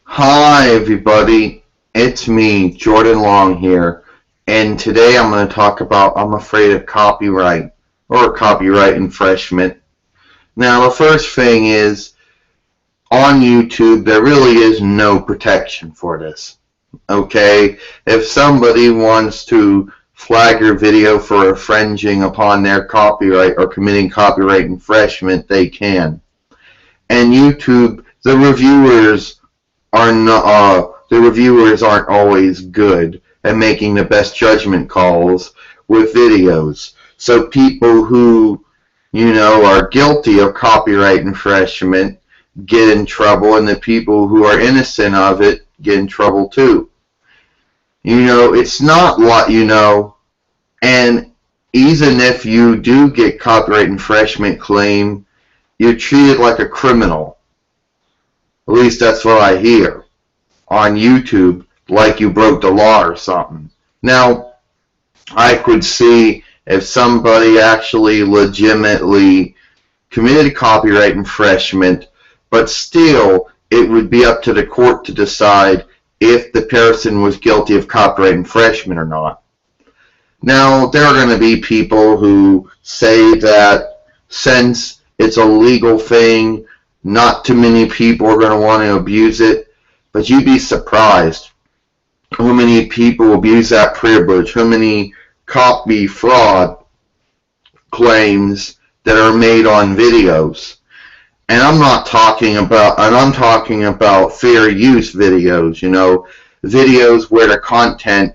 Hi everybody, it's me, Jordan Long here, and today I'm going to talk about I'm afraid of copyright, or copyright infringement. Now the first thing is, on YouTube there really is no protection for this, okay? If somebody wants to flag your video for infringing upon their copyright or committing copyright infringement, they can. And YouTube, the reviewers aren't always good at making the best judgment calls with videos. So people who, are guilty of copyright infringement get in trouble, and the people who are innocent of it get in trouble too. It's not what and even if you do get copyright infringement claim, you're treated like a criminal. At least that's what I hear on YouTube, like you broke the law or something. Now, I could see if somebody actually legitimately committed copyright infringement, but still it would be up to the court to decide if the person was guilty of copyright infringement or not. Now, there are going to be people who say that since it's a legal thing, not too many people are going to want to abuse it, but you'd be surprised how many people abuse that privilege, how many copy fraud claims that are made on videos. And I'm talking about fair use videos, videos where the content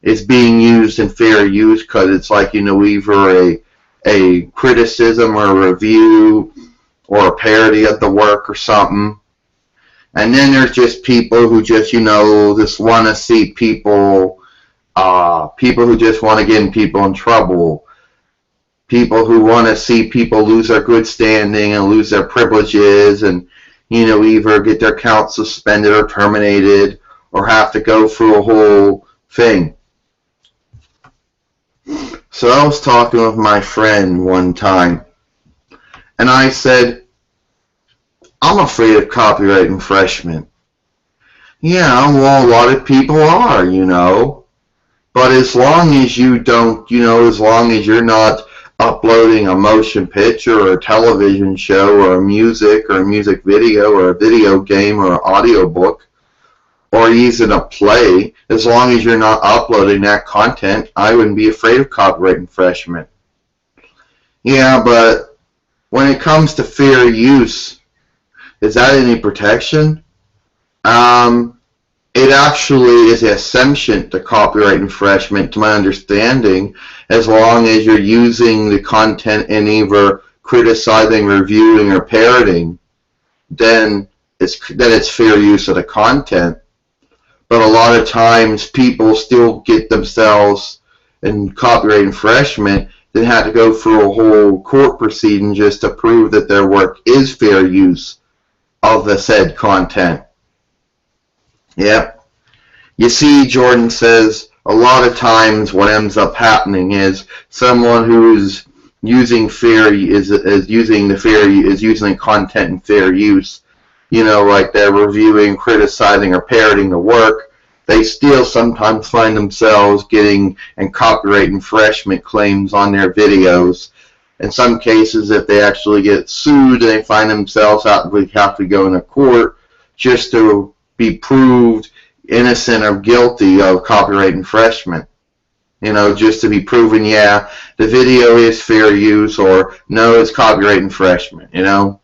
is being used in fair use because it's like, either a criticism or a review or a parody of the work or something. And then there's just people who just, just want to see people who just want to get people in trouble. People who want to see people lose their good standing and lose their privileges and, either get their account suspended or terminated or have to go through a whole thing. So I was talking with my friend one time, and I said, I'm afraid of copyright infringement. Yeah, well, a lot of people are, but as long as you don't, as long as you're not uploading a motion picture or a television show or a music video or a video game or an audio book or even a play, as long as you're not uploading that content, I wouldn't be afraid of copyright infringement. Yeah, but when it comes to fair use, is that any protection? It actually is assumption to copyright infringement, to my understanding, as long as you're using the content in either criticizing, reviewing, or parroting, then it's fair use of the content. But a lot of times people still get themselves in copyright infringement, then have to go through a whole court proceeding just to prove that their work is fair use of the said content. Yep. You see, Jordan says, a lot of times what ends up happening is someone who's using using content in fair use, like they're reviewing, criticizing, or parroting the work, they still sometimes find themselves getting copyright infringement claims on their videos. In some cases, if they actually get sued, they find themselves have to go into court just to be proved innocent or guilty of copyright infringement. Just to be proven, yeah, the video is fair use, or no, it's copyright infringement, And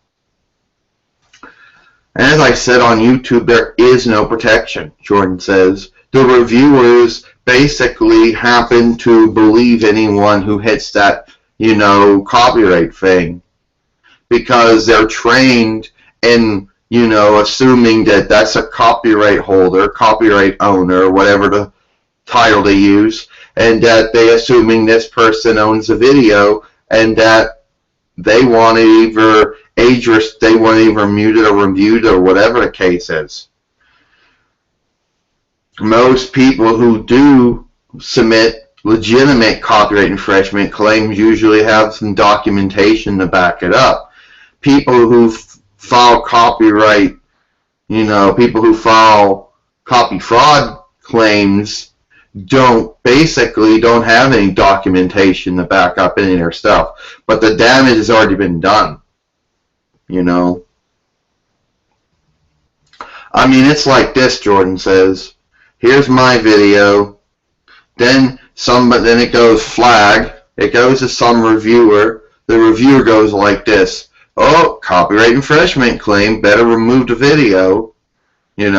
as I said on YouTube, there is no protection, Jordan says. The reviewers basically happen to believe anyone who hits that, copyright thing, because they're trained in, assuming that that's a copyright holder, copyright owner, whatever the title they use, and that they assuming this person owns the video, and that they want to either mute it or reviewed or whatever the case is. Most people who do submit legitimate copyright infringement claims usually have some documentation to back it up. People who file copyright, people who file copy fraud claims basically don't have any documentation to back up any of their stuff. But the damage has already been done. I mean, it's like this, Jordan says. Here's my video. Then it goes flag. It goes to some reviewer. The reviewer goes like this. Oh, copyright infringement claim. Better remove the video. And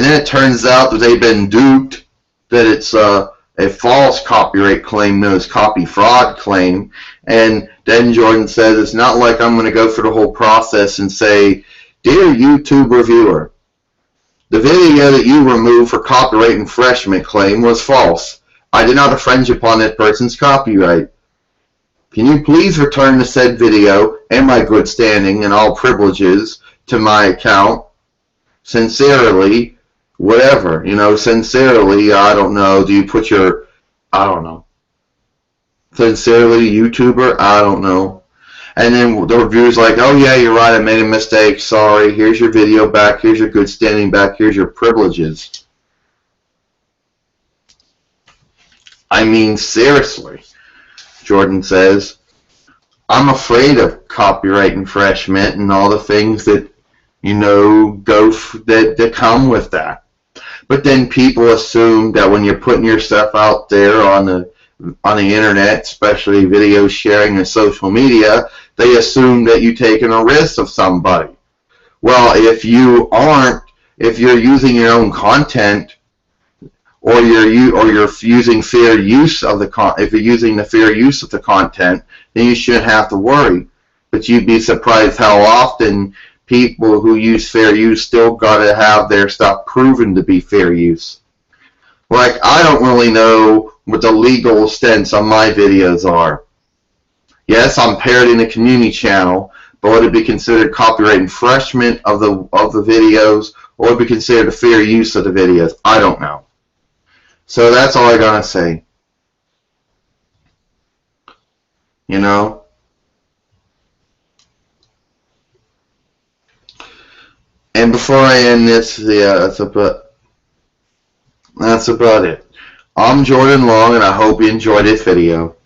then it turns out that they've been duped. That it's a false copyright claim, known as copy fraud claim. And then Jordan says, it's not like I'm going to go through the whole process and say, dear YouTube reviewer, the video that you removed for copyright infringement claim was false. I did not infringe upon that person's copyright. Can you please return the said video and my good standing and all privileges to my account? Sincerely, whatever. Sincerely, I don't know. Do you put your, I don't know. Sincerely, YouTuber? I don't know. And then the reviewer's like, oh yeah, you're right, I made a mistake, sorry, here's your video back, here's your good standing back, here's your privileges. I mean, seriously, Jordan says, I'm afraid of copyright infringement and all the things that, that come with that. But then people assume that when you're putting your stuff out there on the internet, especially video sharing and social media, they assume that you're taking a risk of somebody. Well, if you aren't, if you're using your own content, or you're using fair use of if you're using the fair use of the content, then you shouldn't have to worry. But you'd be surprised how often people who use fair use still got to have their stuff proven to be fair use. Like, I don't really know what the legal stance on my videos are. Yes, I'm parodying the community channel, but would it be considered copyright infringement of the videos, or would it be considered a fair use of the videos? I don't know. So that's all I gotta say. And before I end this, that's about it. I'm Jordan Long, and I hope you enjoyed this video.